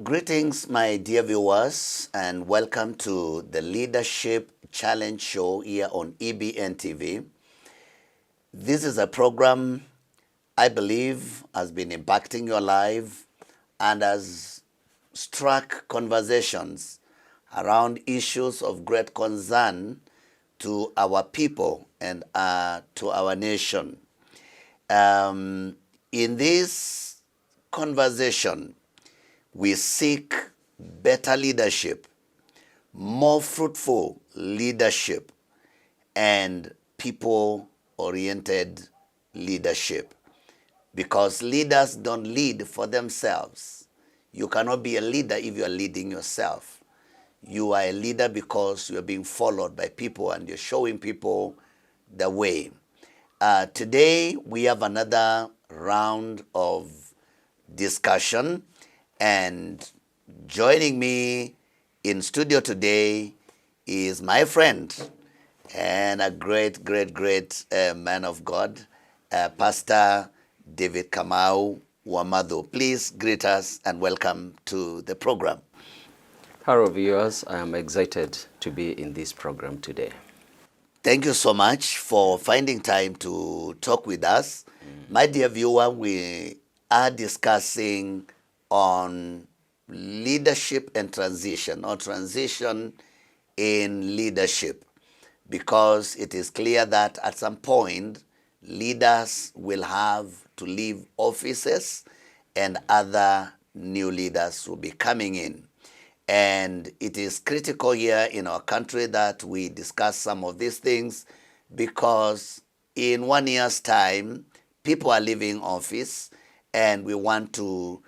Greetings, my dear viewers, and welcome to the Leadership Challenge Show here on EBN TV. This is a program I believe has been impacting your life and has struck conversations around issues of great concern to our people and to our nation. In this conversation, we seek better leadership, more fruitful leadership, and people-oriented leadership. Because leaders don't lead for themselves. You cannot be a leader if you are leading yourself. You are a leader because you are being followed by people and you're showing people the way. Today, we have another round of discussion. And joining me in studio today is my friend and a great man of God, Pastor David Kamau Wamadu. Please greet us and welcome to the program. Hello viewers, I am excited to be in this program today. Thank you so much for finding time to talk with us. My dear viewer, we are discussing on leadership and transition, or transition in leadership, because it is clear that at some point leaders will have to leave offices and other new leaders will be coming in. And it is critical here in our country that we discuss some of these things, because in 1 year's time, people are leaving office and we want to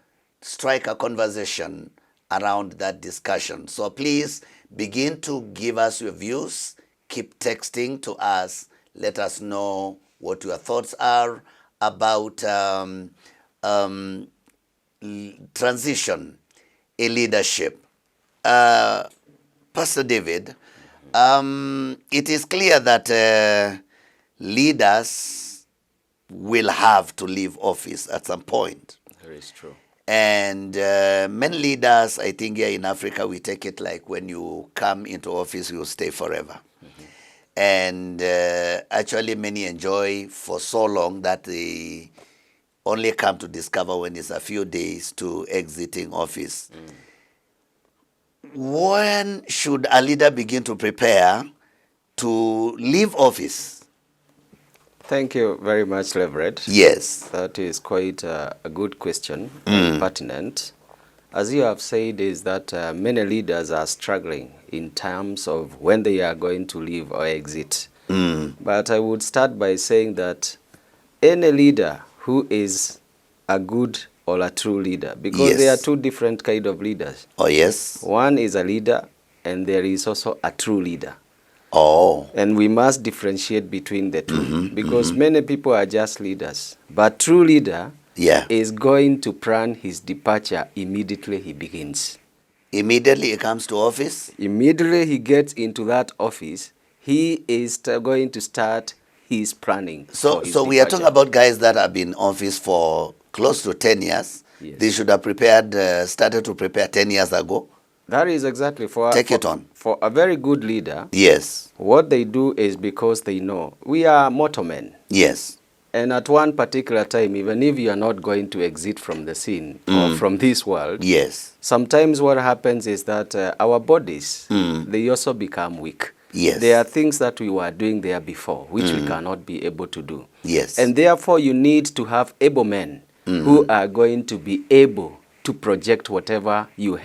strike a conversation around that discussion. So please begin to give us your views. Keep texting to us. Let us know what your thoughts are about transition in leadership. Pastor David, it is clear that leaders will have to leave office at some point. That is true. And many leaders, I think here in Africa, we take it like when you come into office, you stay forever. And actually many enjoy for so long that they only come to discover when it's a few days to exiting office. When should a leader begin to prepare to leave office? Thank you very much, Reverend. Yes. That is quite a good question, and pertinent. As you have said, is that many leaders are struggling in terms of when they are going to leave or exit. But I would start by saying that any leader who is a good or a true leader, because there are two different kind of leaders. Oh, yes. One is a leader, and there is also a true leader. Oh. And we must differentiate between the two, because many people are just leaders. But true leader is going to plan his departure immediately he begins. Immediately he comes to office? Immediately he gets into that office, he is going to start his planning. So we are talking about guys that have been in office for close to 10 years. Yes. They should have prepared, started to prepare 10 years ago. That is exactly for a very good leader. Yes. What they do is because they know we are mortal men. Yes. And at one particular time, even if you are not going to exit from the scene or from this world, yes, sometimes what happens is that our bodies, they also become weak. Yes. There are things that we were doing there before, which we cannot be able to do. Yes. And therefore, you need to have able men who are going to be able to project whatever you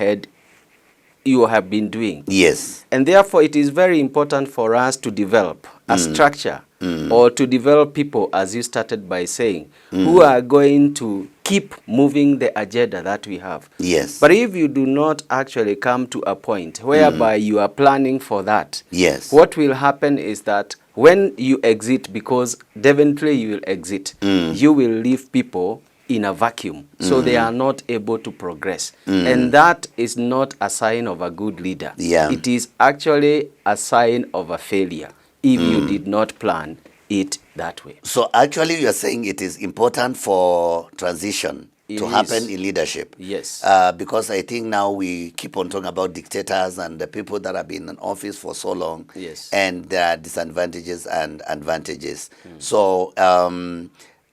have been doing. Yes. And therefore, it is very important for us to develop a structure or to develop people, as you started by saying, who are going to keep moving the agenda that we have. Yes. But if you do not actually come to a point whereby you are planning for that, yes, what will happen is that when you exit, because definitely you will exit, you will leave people in a vacuum, so they are not able to progress. And that is not a sign of a good leader. It is actually a sign of a failure if you did not plan it that way. So actually you are saying it is important for transition to happen in leadership. Yes. Because I think now we keep on talking about dictators and the people that have been in office for so long. Yes. And there are disadvantages and advantages. So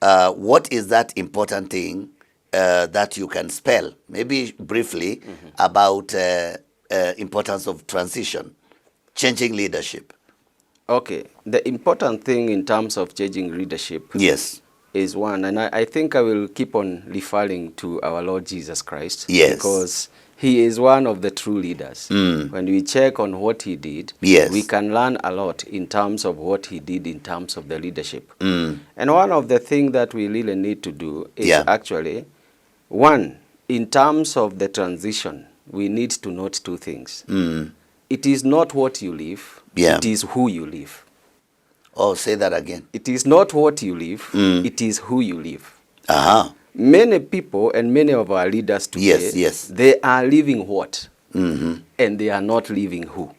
what is that important thing that you can spell, maybe briefly, about importance of transition, changing leadership? Okay. The important thing in terms of changing leadership Yes. is one, and I think I will keep on referring to our Lord Jesus Christ. Yes. Because he is one of the true leaders. When we check on what he did, Yes. we can learn a lot in terms of what he did in terms of the leadership. And one of the things that we really need to do is actually, one, in terms of the transition, we need to note two things. It is not what you live, it is who you live. Oh, say that again. It is not what you live, it is who you live. Uh-huh. Many people and many of our leaders today, they are living what? And they are not living who.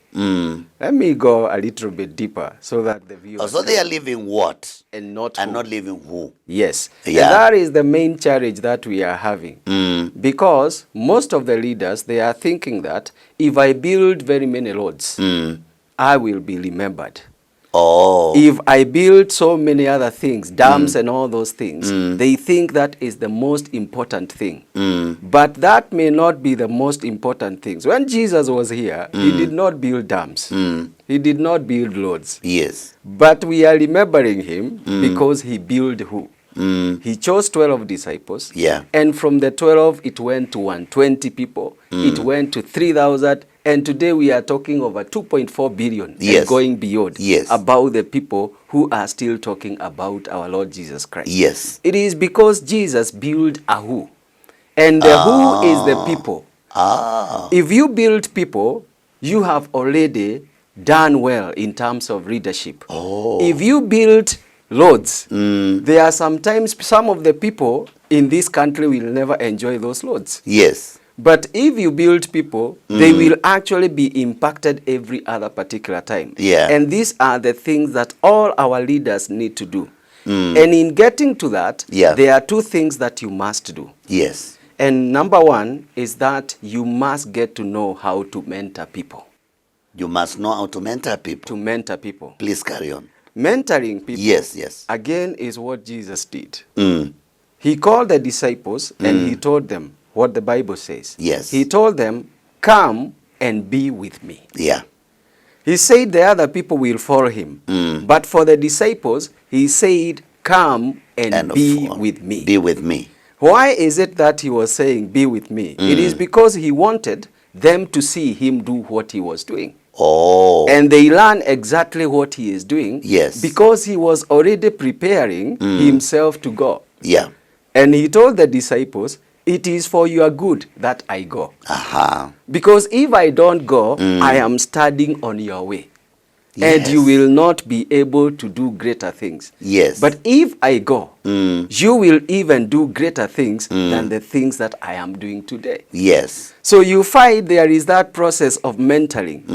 Let me go a little bit deeper so that the viewers... So they are living what? And not and who. not living who. Yes. Yeah. And that is the main challenge that we are having. Because most of the leaders, they are thinking that if I build very many roads, I will be remembered. Oh. If I build so many other things, dams and all those things, they think that is the most important thing. But that may not be the most important things. When Jesus was here, he did not build dams. He did not build roads. Yes. But we are remembering him because he built who? He chose 12 disciples. Yeah. And from the 12, it went to 120 people. It went to 3,000. And today we are talking over 2.4 billion and going beyond about the people who are still talking about our Lord Jesus Christ. Yes. It is because Jesus built a who. And the who is the people. If you build people, you have already done well in terms of leadership. If you build roads, there are sometimes some of the people in this country will never enjoy those roads. Yes. But if you build people, they will actually be impacted every other particular time. Yeah. And these are the things that all our leaders need to do. And in getting to that, there are two things that you must do. Yes. And number one is that you must get to know how to mentor people. You must know how to mentor people. To mentor people. Please carry on. Mentoring people, yes, again, is what Jesus did. He called the disciples and he told them what the Bible says. Yes. He told them, come and be with me. Yeah. He said the other people will follow him. But for the disciples, he said, come and be with me. Be with me. Why is it that he was saying, be with me? It is because he wanted them to see him do what he was doing. Oh. And they learn exactly what he is doing. Yes. Because he was already preparing himself to go. Yeah. And he told the disciples, it is for your good that I go. Because if I don't go, I am standing on your way. And you will not be able to do greater things. Yes. But if I go, you will even do greater things than the things that I am doing today. Yes. So you find there is that process of mentoring.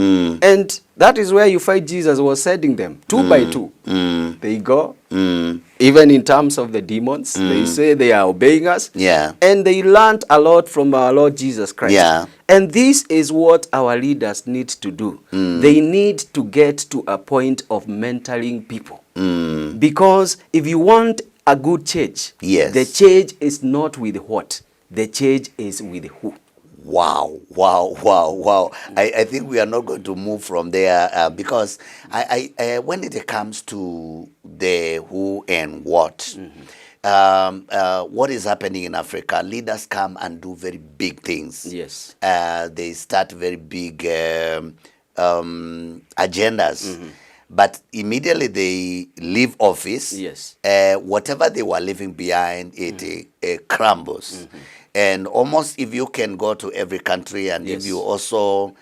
And that is where you find Jesus was sending them, 2 by 2. They go. Even in terms of the demons, they say they are obeying us. Yeah. And they learned a lot from our Lord Jesus Christ. Yeah. And this is what our leaders need to do. They need to get to a point of mentoring people. Because if you want a good change, the change is not with what? The change is with who. Wow, wow, wow, wow. I think we are not going to move from there because when it comes to the who and what, what is happening in Africa, leaders come and do very big things. Yes. They start very big agendas. But immediately they leave office. Yes. Whatever they were leaving behind, it crumbles. And almost if you can go to every country and if you also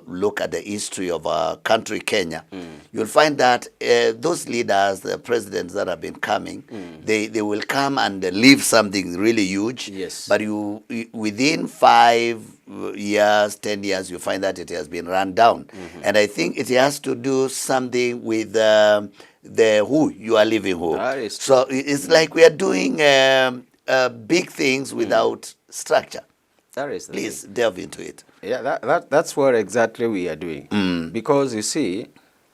look at the history of our country, Kenya, you'll find that those leaders, the presidents that have been coming, they will come and leave something really huge. Yes. But within 5 years, 10 years, you find that it has been run down. And I think it has to do something with the who you are living who. That is so it's like we are doing big things without structure. That is the thing. Please delve into it. Yeah, that's what exactly we are doing. Because you see,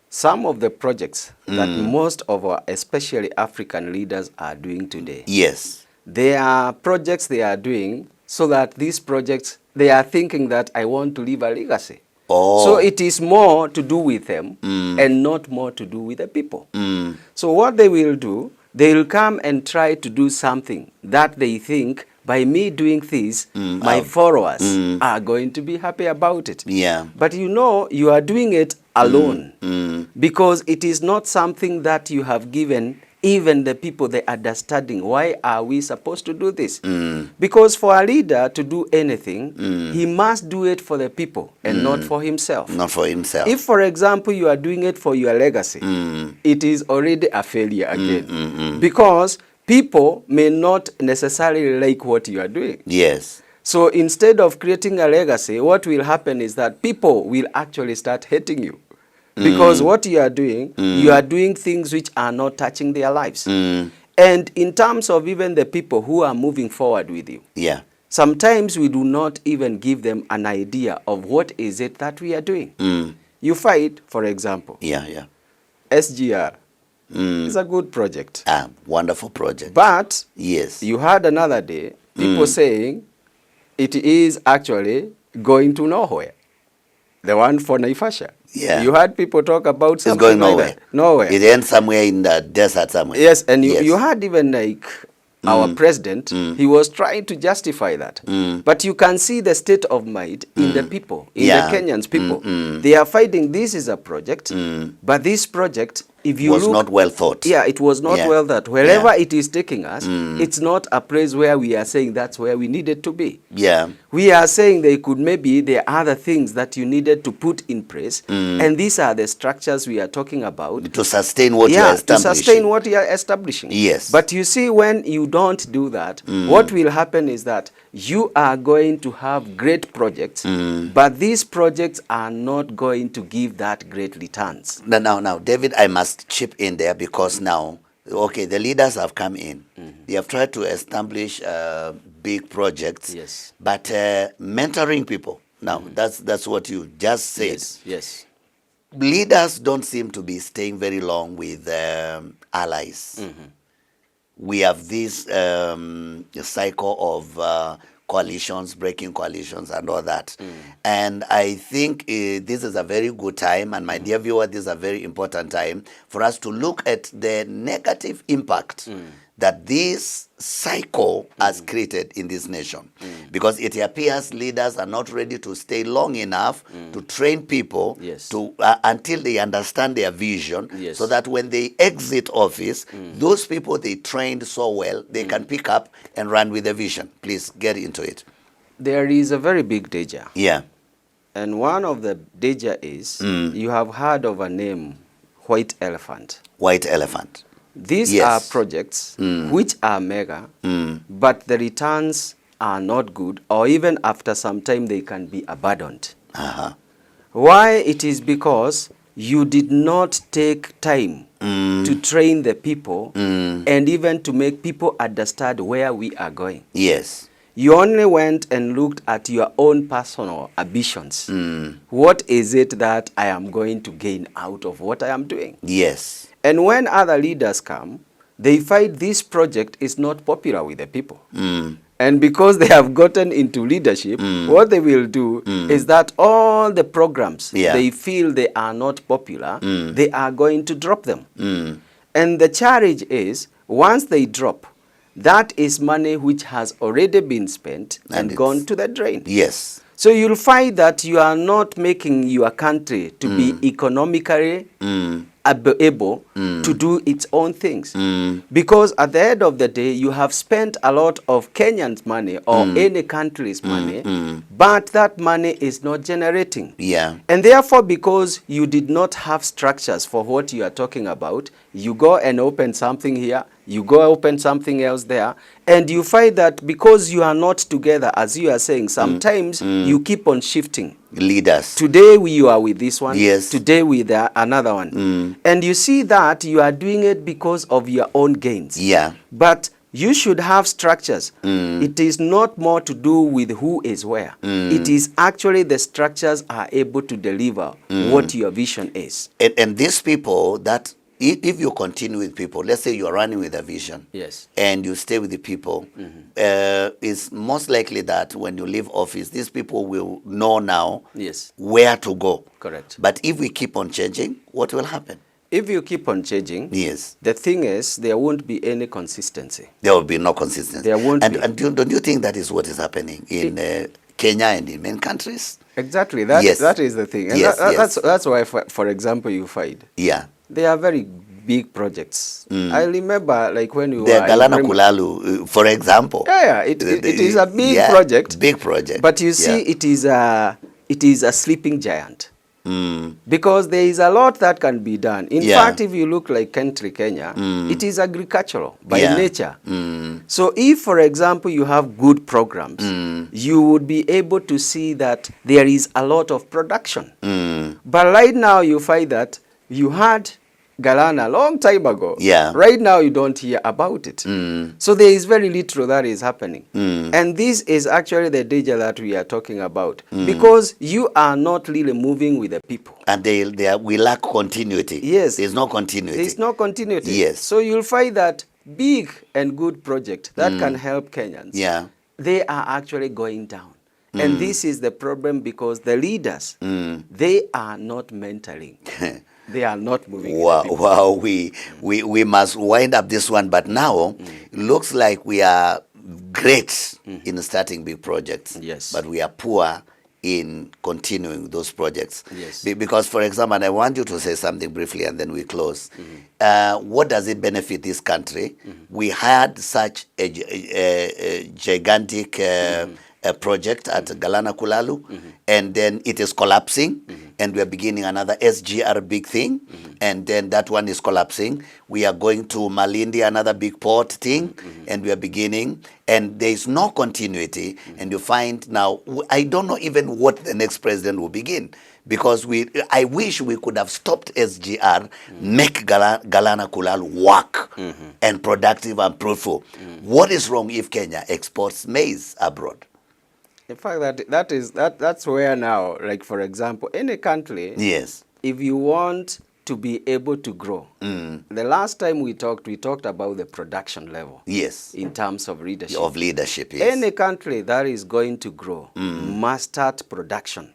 some of the projects that most of our, especially African leaders, are doing today. Yes. They are projects they are doing so that these projects, they are thinking that I want to leave a legacy. Oh. So it is more to do with them and not more to do with the people. So what they will do, they will come and try to do something that they think by me doing this, my followers are going to be happy about it. Yeah. But you know, you are doing it alone because it is not something that you have given even the people the understanding. Why are we supposed to do this? Because for a leader to do anything, he must do it for the people and not for himself. Not for himself. If, for example, you are doing it for your legacy, it is already a failure again. Because people may not necessarily like what you are doing. Yes. So instead of creating a legacy, what will happen is that people will actually start hating you. Because what you are doing things which are not touching their lives. And in terms of even the people who are moving forward with you, Yeah. sometimes we do not even give them an idea of what is it that we are doing. You find, for example, Yeah. SGR is a good project. Wonderful project. But yes. you had another day people saying it is actually going to nowhere. The one for Naivasha. Yeah. You had people talk about something It's going like nowhere. that. Nowhere. It ends somewhere in the desert somewhere. Yes, and you had even like our president, he was trying to justify that. But you can see the state of mind in the people, in the Kenyans people. They are fighting this is a project, but this project, if you was look, not well thought. Yeah, it was not well thought. Wherever it is taking us, it's not a place where we are saying that's where we needed to be. Yeah. We are saying there are other things that you needed to put in place, and these are the structures we are talking about. To sustain what you are establishing. To sustain what you are establishing. Yes. But you see, when you don't do that, what will happen is that you are going to have great projects, but these projects are not going to give that great returns. Now, David, I must chip in there because now, okay, the leaders have come in. They have tried to establish big projects. Yes. But mentoring people, now, that's what you just said. Yes. Leaders don't seem to be staying very long with allies. We have this cycle of coalitions, breaking coalitions and all that. And I think this is a very good time, and my dear viewer, this is a very important time for us to look at the negative impact that this cycle has created in this nation. Because it appears leaders are not ready to stay long enough to train people to until they understand their vision, so that when they exit office, those people they trained so well, they can pick up and run with the vision. Please get into it. There is a very big danger. Yeah. And one of the danger is, you have heard of a name, white elephant. White elephant. These are projects which are mega, but the returns are not good, or even after some time they can be abandoned. Why? It is because you did not take time to train the people and even to make people understand where we are going. Yes. You only went and looked at your own personal ambitions. What is it that I am going to gain out of what I am doing? Yes. And when other leaders come, they find this project is not popular with the people. And because they have gotten into leadership, what they will do is that all the programs they feel they are not popular, they are going to drop them. And the challenge is, once they drop, that is money which has already been spent and gone to the drain. Yes. So you'll find that you are not making your country to be economically able to do its own things. Because at the end of the day, you have spent a lot of Kenyans' money or any country's money, but that money is not generating. Yeah. And therefore, because you did not have structures for what you are talking about, you go and open something here, you go open something else there, and you find that because you are not together, as you are saying, sometimes you keep on shifting. Leaders. Today you are with this one, yes. Today with another one. And you see that you are doing it because of your own gains. Yeah. But you should have structures. It is not more to do with who is where. It is actually the structures are able to deliver what your vision is. And these people that, if you continue with people, let's say you're running with a vision, Yes. and you stay with the people, it's most likely that when you leave office, these people will know now Yes. where to go. Correct. But if we keep on changing, what will happen? If you keep on changing, Yes. the thing is, there won't be any consistency. There will be no consistency. There won't and, be. And don't you think that is what is happening in Kenya and in many countries? Exactly. That, Yes. that is the thing. And Yes, yes. That's why, for example, you find Yeah. they are very big projects. I remember, like, when we The were in Galana primary- Kulalu, for example. Yeah, it is a big project. Big project. But you see, it is a sleeping giant. Because there is a lot that can be done. In fact, if you look like country Kenya, it is agricultural by nature. So if, for example, you have good programs, you would be able to see that there is a lot of production. But right now you find that you had Galana a long time ago. Yeah. Right now you don't hear about it. So there is very little that is happening. And this is actually the danger that we are talking about. Because you are not really moving with the people. And we lack continuity. Yes. There's no continuity. There is no continuity. Yes. So you'll find that big and good project that can help Kenyans, they are actually going down. And this is the problem because the leaders, they are not mentoring. They are not moving. Wow, we must wind up this one, but now looks like we are great in starting big projects. Yes. But we are poor in continuing those projects. Yes. Because, for example, and I want you to say something briefly and then we close. What does it benefit this country? We had such a gigantic project at Galana Kulalu, and then it is collapsing, and we are beginning another SGR big thing, and then that one is collapsing. We are going to Malindi, another big port thing, and we are beginning, and there is no continuity, and you find now, I don't know even what the next president will begin, because I wish we could have stopped SGR, make Galana Kulalu work and productive and fruitful. What is wrong if Kenya exports maize abroad? In fact, that's where now, like, for example, any country, Yes. if you want to be able to grow, the last time we talked about the production level. Yes. In terms of leadership. Of leadership, yes. Any country that is going to grow must start production.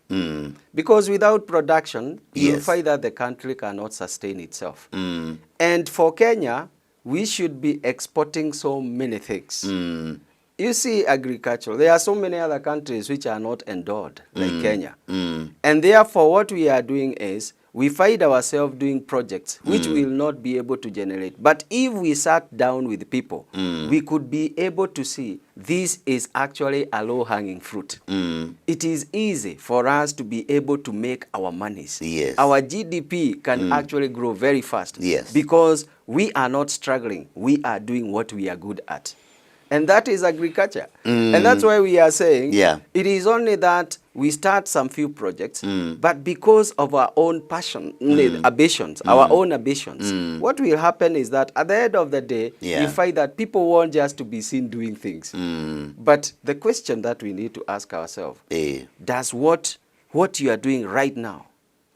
Because without production, you'll find that the country cannot sustain itself. And for Kenya, we should be exporting so many things. You see agriculture. There are so many other countries which are not endowed, like Kenya. And therefore, what we are doing is, we find ourselves doing projects which will not be able to generate. But if we sat down with people, we could be able to see this is actually a low-hanging fruit. It is easy for us to be able to make our monies. Yes. Our GDP can actually grow very fast. Yes. Because we are not struggling. We are doing what we are good at. And that is agriculture. And that's why we are saying it is only that we start some few projects, but because of our own passion, ambitions, our own ambitions, what will happen is that at the end of the day, you find that people want just to be seen doing things. But the question that we need to ask ourselves, does what you are doing right now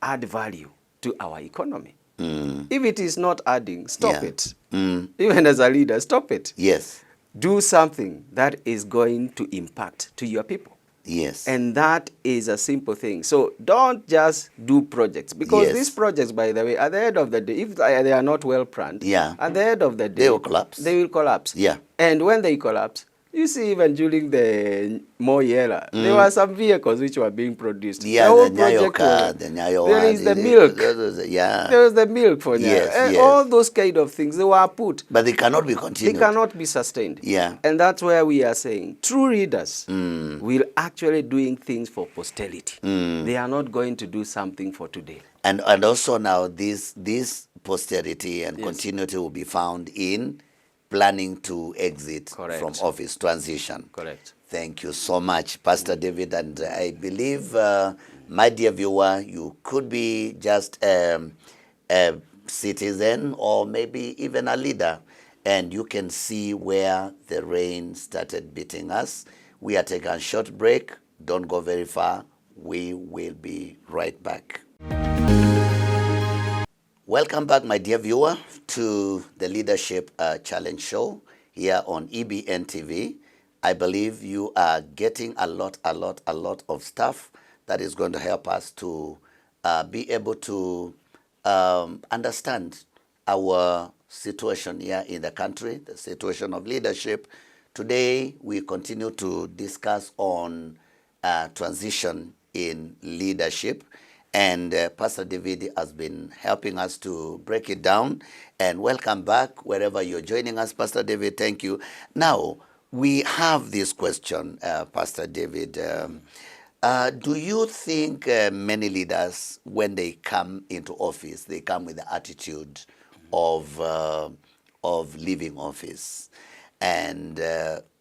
add value to our economy? If it is not adding, stop it. Even as a leader, stop it. Yes. Do something that is going to impact to your people. Yes. And that is a simple thing. So don't just do projects. Because these projects, by the way, at the end of the day, if they are not well planned, at the end of the day, they will collapse. They will collapse. Yeah. And when they collapse, you see, even during the Moi era, there were some vehicles which were being produced. Yeah, the whole the project Nyayo, the Nyayo. there is the milk. Yeah. There was the milk for Nyayo. Yes. All those kind of things, they were put. But they cannot be continued. They cannot be sustained. Yeah. And that's where we are saying true leaders will actually doing things for posterity. They are not going to do something for today. And also now this posterity and continuity will be found in planning to exit from office, transition. Correct. Thank you so much, Pastor David. And I believe, my dear viewer, you could be just a citizen or maybe even a leader. and you can see where the rain started beating us. We are taking a short break. Don't go very far. We will be right back. Welcome back, my dear viewer, to the Leadership Challenge Show here on EBN TV. I believe you are getting a lot of stuff that is going to help us to be able to understand our situation here in the country, the situation of leadership. Today, we continue to discuss on transition in leadership. And Pastor David has been helping us to break it down. And welcome back wherever you're joining us, Pastor David. Thank you. Now, we have this question, Pastor David. Do you think many leaders, when they come into office, they come with the attitude of leaving office? And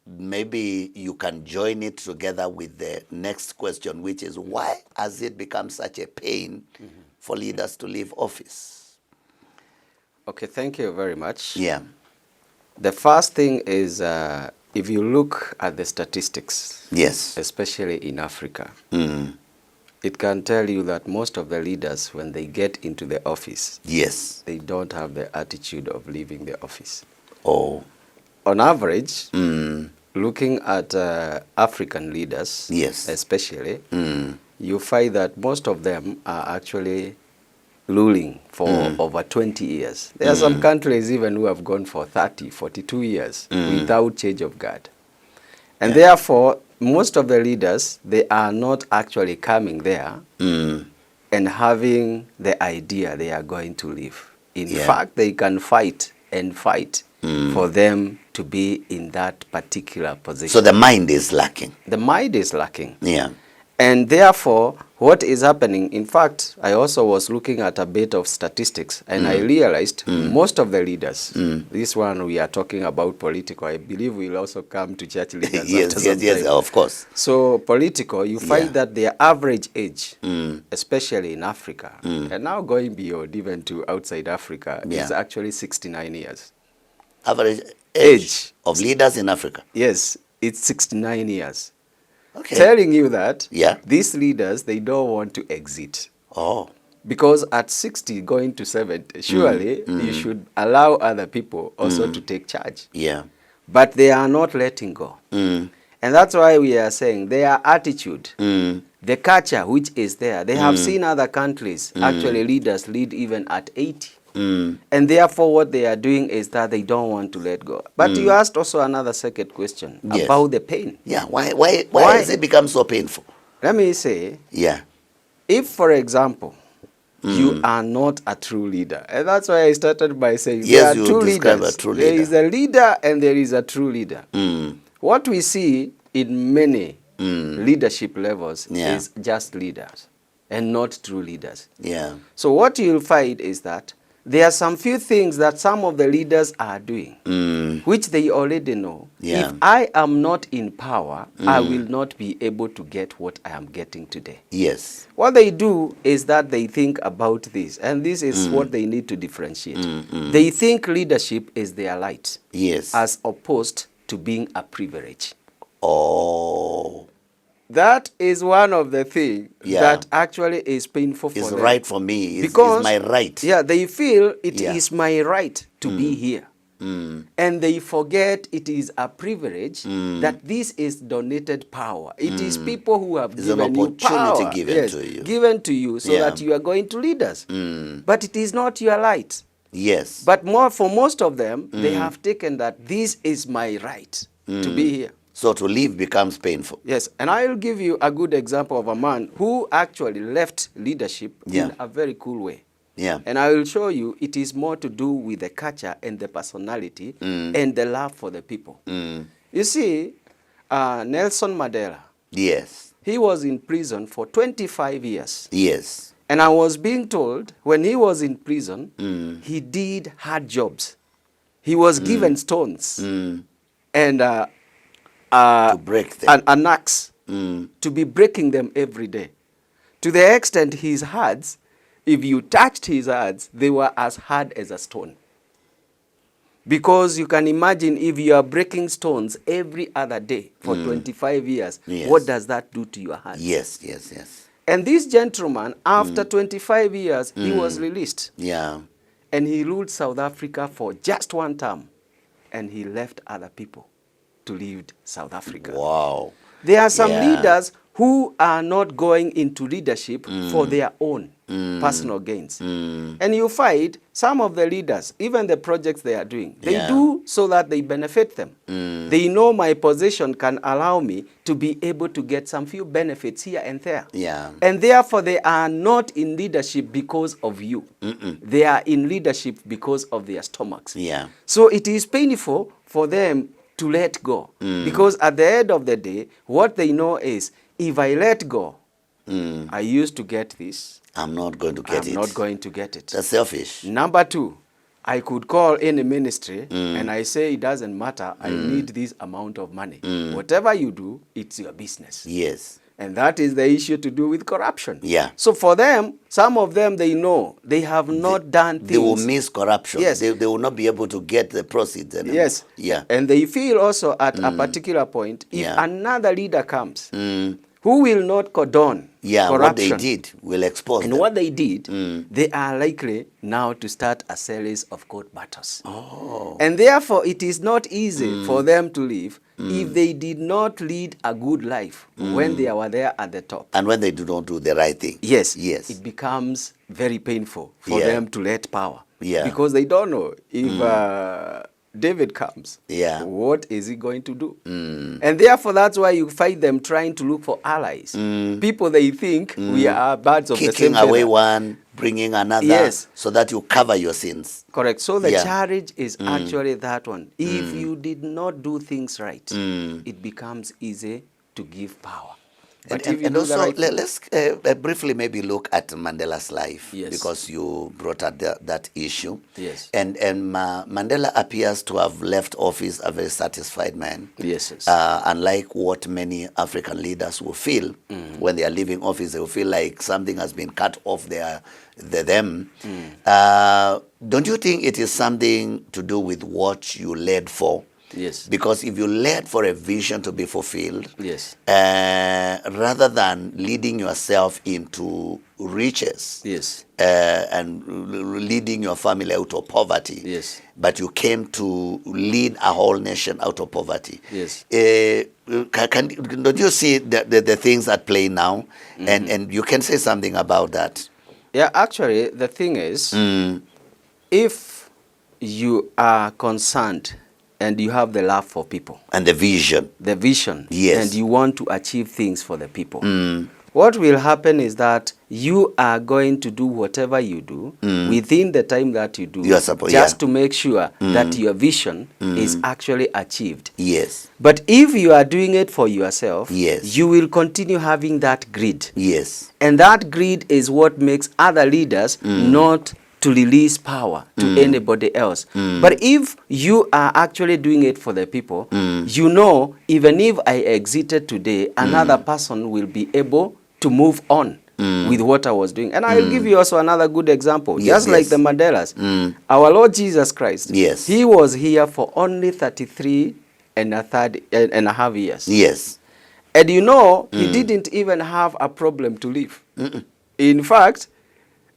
maybe you can join it together with the next question, which is, why has it become such a pain for leaders to leave office? Okay, thank you very much. Yeah. The first thing is, if you look at the statistics, Yes. especially in Africa, it can tell you that most of the leaders, when they get into the office, Yes. they don't have the attitude of leaving the office. Oh. On average, looking at African leaders, Yes. especially, you find that most of them are actually ruling for over 20 years. There are some countries even who have gone for 30, 42 years without change of guard. And therefore, most of the leaders, they are not actually coming there and having the idea they are going to leave. In fact, they can fight and fight for them to be in that particular position. So the mind is lacking. The mind is lacking. Yeah. And therefore, what is happening, in fact, I also was looking at a bit of statistics, and I realized most of the leaders, this one we are talking about political, I believe we'll also come to church leaders. Yes, of course. So political, you find that their average age, especially in Africa, and now going beyond even to outside Africa, is actually 69 years. Average age of leaders in Africa? Yes, it's 69 years. Okay. Telling you that these leaders, they don't want to exit. Oh. Because at 60 going to 70, surely you should allow other people also to take charge. Yeah. But they are not letting go. And that's why we are saying their attitude, the culture which is there, they have seen other countries, actually leaders lead even at 80. And therefore what they are doing is that they don't want to let go. But you asked also another second question about the pain. Yeah, why has it become so painful? Let me say, if for example, you are not a true leader, and that's why I started by saying there are two leaders. There is a leader and there is a true leader. What we see in many leadership levels is just leaders and not true leaders. Yeah. So what you'll find is that there are some few things that some of the leaders are doing, which they already know. If I am not in power, I will not be able to get what I am getting today. Yes. What they do is that they think about this, and this is what they need to differentiate. They think leadership is their right, as opposed to being a privilege. Oh. That is one of the things that actually is painful for them. It's right for me. Because, it's my right. Yeah, they feel it is my right to be here. And they forget it is a privilege that this is donated power. It is people who have given you power. Given to you so that you are going to lead us. But it is not your right. Yes. But for most of them, they have taken that this is my right to be here. So to leave becomes painful. Yes, and I will give you a good example of a man who actually left leadership in a very cool way. Yeah. And I will show you it is more to do with the culture and the personality and the love for the people. You see, Nelson Mandela. Yes. He was in prison for 25 years. Yes. And I was being told when he was in prison, he did hard jobs. He was given stones and to break them. An axe to be breaking them every day. To the extent his hands, if you touched his hands, they were as hard as a stone. Because you can imagine if you are breaking stones every other day for 25 years, what does that do to your heart? Yes, yes, yes. And this gentleman, after 25 years, he was released. Yeah. And he ruled South Africa for just one term. And he left other people to lead South Africa. Wow. There are some Yeah. leaders who are not going into leadership for their own personal gains. And you find some of the leaders, even the projects they are doing, they do so that they benefit them. They know my position can allow me to be able to get some few benefits here and there. Yeah. And therefore, they are not in leadership because of you. They are in leadership because of their stomachs. Yeah. So it is painful for them to let go. Because at the end of the day, what they know is, if I let go, I used to get this. I'm not going to get it. I'm not going to get it. That's selfish. Number two, I could call any ministry and I say it doesn't matter. I need this amount of money. Whatever you do, it's your business. Yes. And that is the issue to do with corruption. Yeah. So for them, some of them, they know they have not done things. They will miss corruption. Yes. They will not be able to get the proceeds anymore. Yes. Yeah. And they feel also at a particular point, if another leader comes who will not condone corruption, what they did will expose and them. what they did, they are likely now to start a series of court battles. And therefore, it is not easy for them to live if they did not lead a good life when they were there at the top. And when they do not do the right thing. Yes. Yes. It becomes very painful for them to let power. Yeah. Because they don't know if David comes, what is he going to do? And therefore, that's why you find them trying to look for allies. People they think we are birds of the same Kicking feather. away one, bringing another, so that you cover your sins. Correct. So the challenge is actually that one. If you did not do things right, it becomes easy to give power. But And also, let's briefly maybe look at Mandela's life, because you brought up that issue. Yes. And Mandela appears to have left office a very satisfied man. Yes. Unlike what many African leaders will feel when they are leaving office, they will feel like something has been cut off them. Don't you think it is something to do with what you led for? Yes. Because if you led for a vision to be fulfilled, yes, rather than leading yourself into riches, yes, and leading your family out of poverty, yes, but you came to lead a whole nation out of poverty. Yes. Don't you see the things at play now? And you can say something about that. Yeah, actually, the thing is, if you are concerned and you have the love for people. And the vision. The vision. Yes. And you want to achieve things for the people. What will happen is that you are going to do whatever you do within the time that you do, just to make sure that your vision is actually achieved. Yes. But if you are doing it for yourself, yes, you will continue having that greed. Yes. And that greed is what makes other leaders not to release power to anybody else. But if you are actually doing it for the people, you know, even if I exited today, another person will be able to move on with what I was doing. And I'll give you also another good example. Yes, just like the Mandelas. Our Lord Jesus Christ, he was here for only 33 and a half years. Yes. And you know, he didn't even have a problem to live. In fact,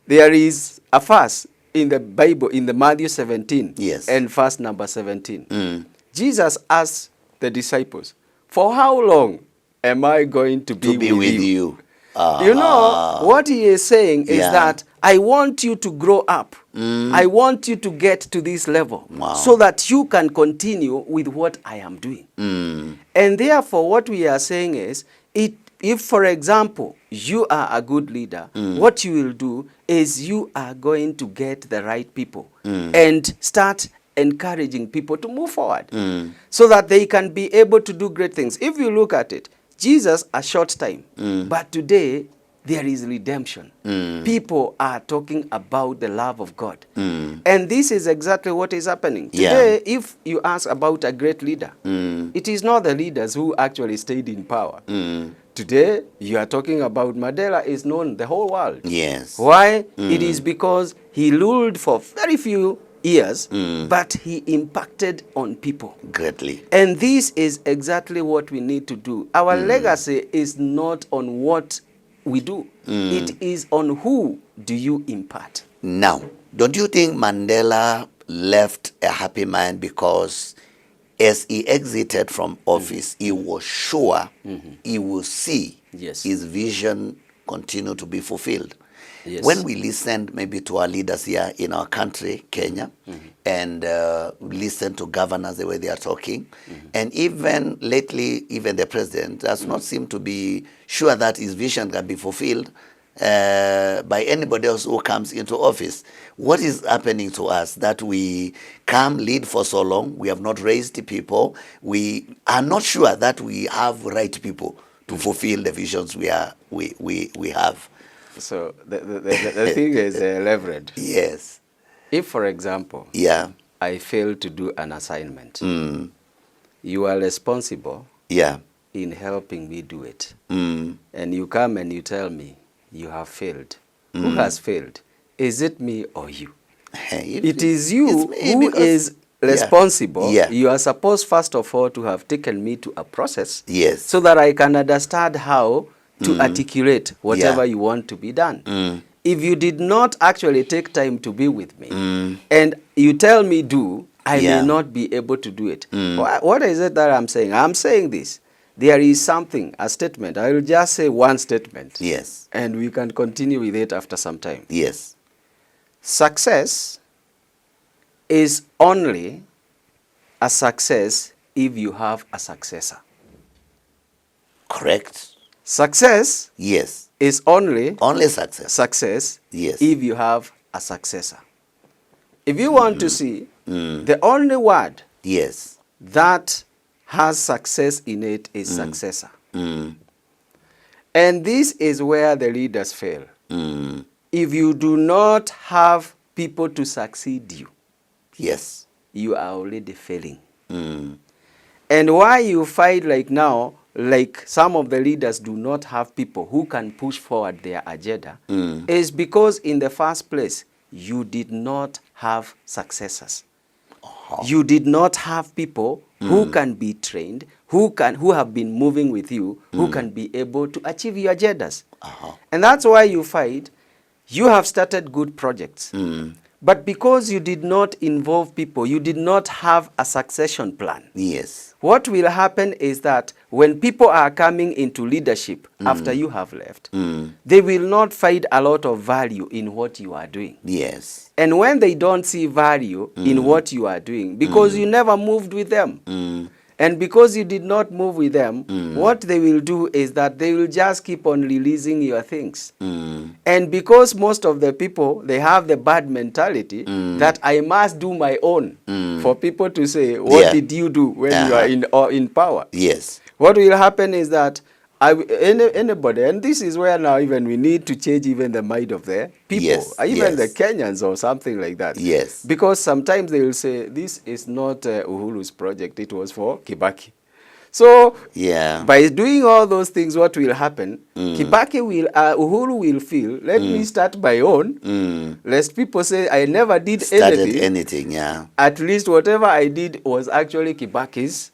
there is a verse in the Bible, in the Matthew 17, and verse number 17. Jesus asked the disciples, "For how long am I going to be with you?" You know, what he is saying is that I want you to grow up. I want you to get to this level so that you can continue with what I am doing. And therefore, what we are saying is, if, for example, you are a good leader, what you will do is you are going to get the right people and start encouraging people to move forward so that they can be able to do great things. If you look at it, Jesus, a short time, but today there is redemption. People are talking about the love of God. And this is exactly what is happening. Today, if you ask about a great leader, it is not the leaders who actually stayed in power. Today, you are talking about Mandela is known the whole world. Yes. Why? It is because he ruled for very few years, but he impacted on people Greatly. And this is exactly what we need to do. Our legacy is not on what we do. It is on who do you impart. Now, don't you think Mandela left a happy man because as he exited from office, he was sure he will see Yes. his vision continue to be fulfilled? Yes. When we listened maybe to our leaders here in our country, Kenya, and listen to governors the way they are talking, and even lately, even the president does not seem to be sure that his vision can be fulfilled by anybody else who comes into office. What is happening to us that we come lead for so long, we have not raised the people, we are not sure that we have right people to fulfill the visions we have. So the thing is leveraged. Yes. If, for example, Yeah. I fail to do an assignment, you are responsible Yeah. in helping me do it. Mm. And you come and you tell me you have failed. Who has failed? Is it me or you? It is you who is responsible. Yeah. You are supposed, first of all, to have taken me to a process Yes. so that I can understand how to articulate whatever you want to be done. If you did not actually take time to be with me and you tell me do, I may not be able to do it. What is it that I'm saying? I'm saying this. There is something, a statement. I will just say one statement. Yes. And we can continue with it after some time. Yes. Success is only a success if you have a successor. Correct. Success Yes. is only Success. Yes. if you have a successor. If you want to see, the only word Yes. that has success in it is successor. Mm. And this is where the leaders fail. Mm. If you do not have people to succeed you, Yes. you are already failing. Mm. And why you find like now, like some of the leaders do not have people who can push forward their agenda, is because in the first place, you did not have successors. You did not have people who can be trained, who have been moving with you, who can be able to achieve your agendas. And that's why you find you have started good projects. But because you did not involve people, you did not have a succession plan. Yes. What will happen is that when people are coming into leadership after you have left, they will not find a lot of value in what you are doing. Yes. And when they don't see value in what you are doing, because you never moved with them, and because you did not move with them, what they will do is that they will just keep on releasing your things. And because most of the people, they have the bad mentality that I must do my own for people to say, what did you do when you are in power? Yes. What will happen is that anybody, and this is where now even we need to change even the mind of the people, even the Kenyans or something like that. Yes. Because sometimes they will say, this is not Uhuru's project, it was for Kibaki. So by doing all those things, what will happen? Kibaki will, Uhuru will feel, let me start my own, lest people say I never did anything. At least whatever I did was actually Kibaki's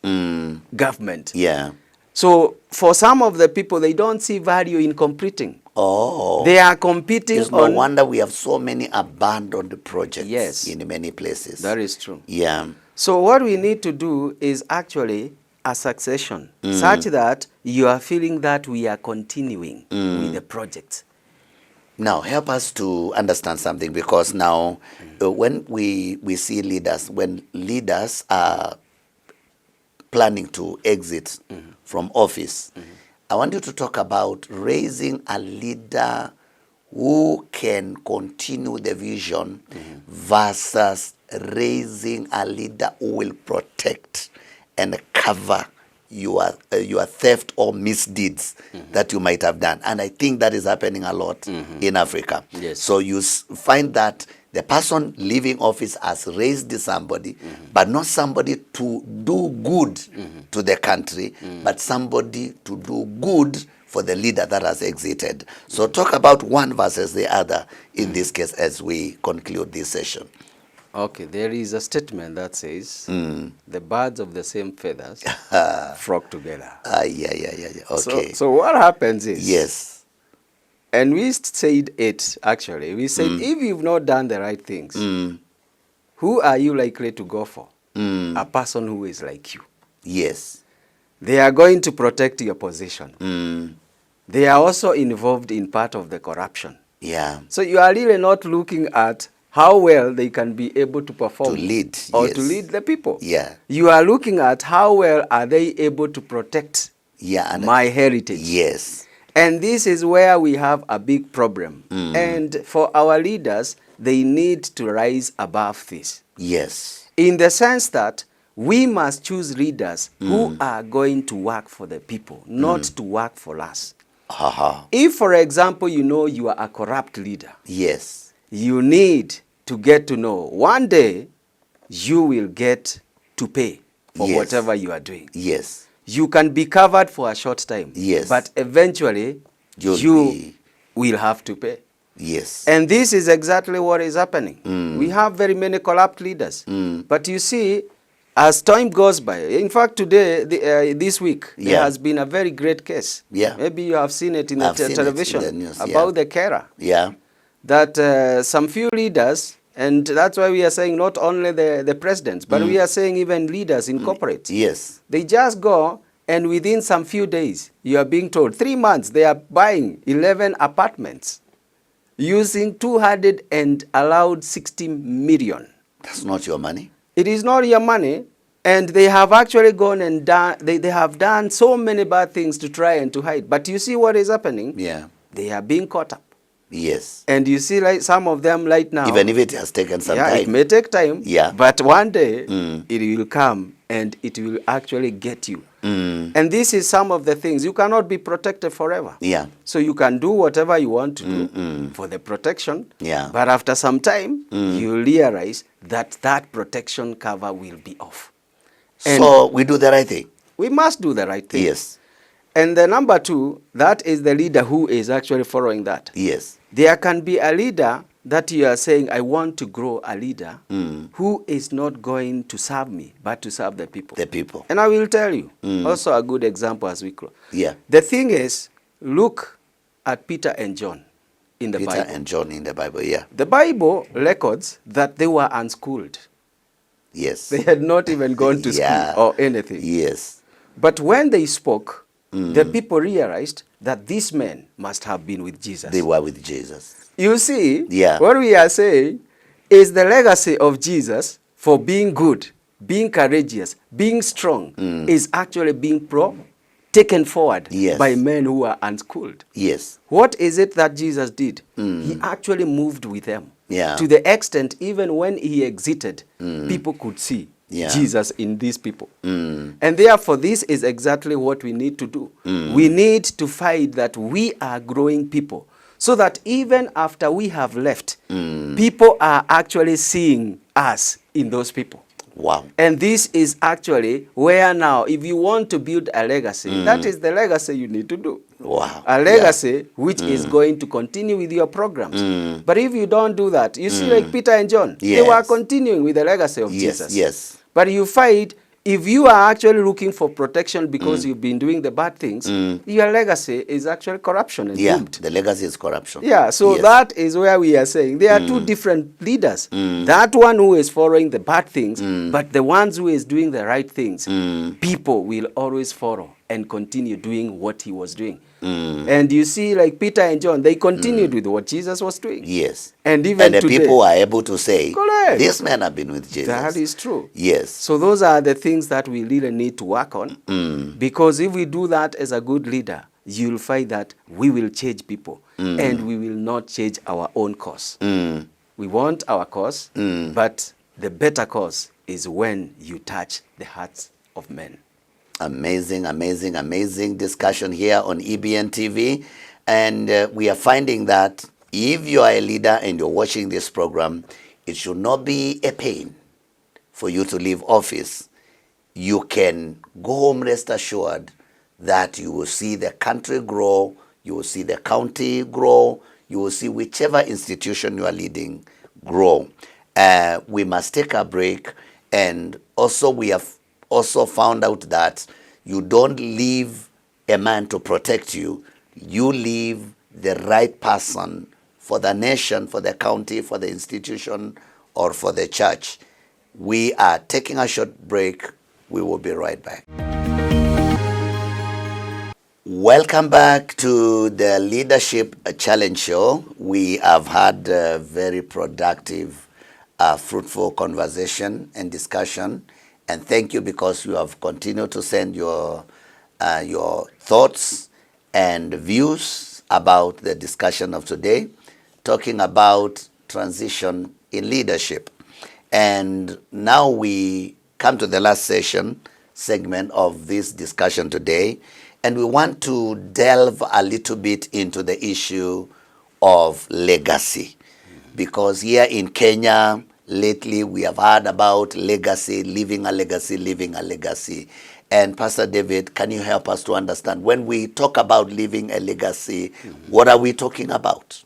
government. Yeah. So for some of the people, they don't see value in competing. Oh. They are competing It's no wonder we have so many abandoned projects in many places. That is true. Yeah. So what we need to do is actually a succession such that you are feeling that we are continuing with the project. Now, help us to understand something, because now when we see leaders, when leaders are planning to exit from office, I want you to talk about raising a leader who can continue the vision versus raising a leader who will protect and cover your theft or misdeeds that you might have done. And I think that is happening a lot in Africa. Yes. So you find that the person leaving office has raised somebody, but not somebody to do good to the country, but somebody to do good for the leader that has exited. So talk about one versus the other in this case as we conclude this session. Okay, there is a statement that says, the birds of the same feathers flock together. Yeah. Okay. So what happens is, Yes. and we said it actually, we said if you've not done the right things, who are you likely to go for? A person who is like you. Yes. They are going to protect your position. They are also involved in part of the corruption. Yeah. So you are really not looking at how well they can be able to perform. To lead, or yes. to lead the people. Yeah. You are looking at how well are they able to protect my heritage. Yes. And this is where we have a big problem. And for our leaders, they need to rise above this. Yes. In the sense that we must choose leaders who are going to work for the people, not to work for us. If, for example, you know you are a corrupt leader, yes, you need to get to know one day you will get to pay for whatever you are doing. Yes. You can be covered for a short time. Yes. But eventually, you will have to pay. Yes. And this is exactly what is happening. We have very many corrupt leaders. But you see, as time goes by, in fact, today, this week, there has been a very great case. Yeah. Maybe you have seen it in the television in the news, about the carer. Yeah. That some few leaders, and that's why we are saying not only the presidents, but we are saying even leaders in corporate. Yes. They just go, and within some few days, you are being told, 3 months, they are buying 11 apartments using 200 and allowed 60 million. That's not your money. It is not your money, and they have actually gone and done, they have done so many bad things to try and to hide. But you see what is happening? Yeah. They are being caught up. Yes. And you see, like some of them right now. Even if it has taken some time. It may take time. Yeah. But one day, it will come and it will actually get you. And this is some of the things. You cannot be protected forever. Yeah. So you can do whatever you want to do for the protection. Yeah. But after some time, you realize that that protection cover will be off. And so we do the right thing. we must do the right thing. Yes. And the number two, that is the leader who is actually following that. Yes. There can be a leader that you are saying, I want to grow a leader who is not going to serve me, but to serve the people. The people. And I will tell you, also a good example as we close. Yeah. The thing is, look at Peter and John in the Bible. Peter and John in the Bible, yeah. The Bible records that they were unschooled. Yes. They had not even gone to school or anything. Yes. But when they spoke, the people realized that these men must have been with Jesus. They were with Jesus. You see, Yeah. what we are saying is the legacy of Jesus for being good, being courageous, being strong, is actually being taken forward by men who are unschooled. Yes. What is it that Jesus did? He actually moved with them. Yeah. To the extent, even when he exited, people could see Jesus in these people. And therefore, this is exactly what we need to do. We need to find that we are growing people, so that even after we have left, people are actually seeing us in those people. Wow. And this is actually where now, if you want to build a legacy, that is the legacy you need to do. Wow. A legacy which is going to continue with your programs. But if you don't do that, you see like Peter and John, they were continuing with the legacy of Jesus. Yes. But you find, if you are actually looking for protection because you've been doing the bad things, your legacy is actually corruption and doomed. The legacy is corruption. Yeah, so that is where we are saying there are two different leaders. That one who is following the bad things, but the ones who is doing the right things, people will always follow and continue doing what he was doing. And you see, like Peter and John, they continued with what Jesus was doing. Yes. And even the today, people are able to say, correct, these men have been with Jesus. That is true. Yes. So those are the things that we really need to work on. Because if we do that as a good leader, you'll find that we will change people. And we will not change our own cause. We want our cause, but the better cause is when you touch the hearts of men. Amazing, amazing, amazing discussion here on EBN TV. And we are finding that if you are a leader and you're watching this program, it should not be a pain for you to leave office. You can go home rest assured that you will see the country grow, you will see the county grow, you will see whichever institution you are leading grow. we must take a break. And also we have also found out that you don't leave a man to protect you. You leave the right person for the nation, for the county, for the institution, or for the church. We are taking a short break. We will be right back. Welcome back to the Leadership Challenge Show. We have had a very productive, fruitful conversation and discussion. And thank you because you have continued to send your thoughts and views about the discussion of today, talking about transition in leadership. And now we come to the last segment of this discussion today, and we want to delve a little bit into the issue of legacy. Because here in Kenya, lately we have heard about legacy, leaving a legacy. And Pastor David, can you help us to understand, when we talk about leaving a legacy, what are we talking about?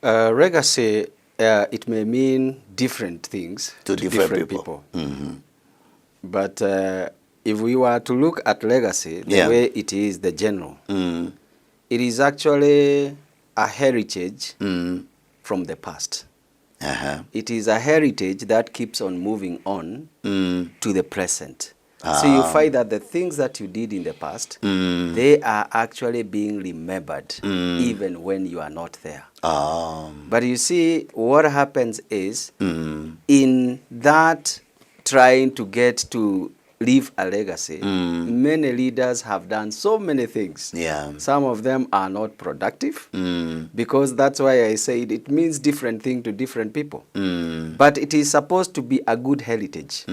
Legacy, it may mean different things to different people. But if we were to look at legacy, the way it is, the general, it is actually a heritage from the past. It is a heritage that keeps on moving on to the present. So you find that the things that you did in the past, they are actually being remembered even when you are not there. But you see, what happens is, in that trying to get to leave a legacy, many leaders have done so many things. Some of them are not productive, because that's why I said it means different thing to different people. But it is supposed to be a good heritage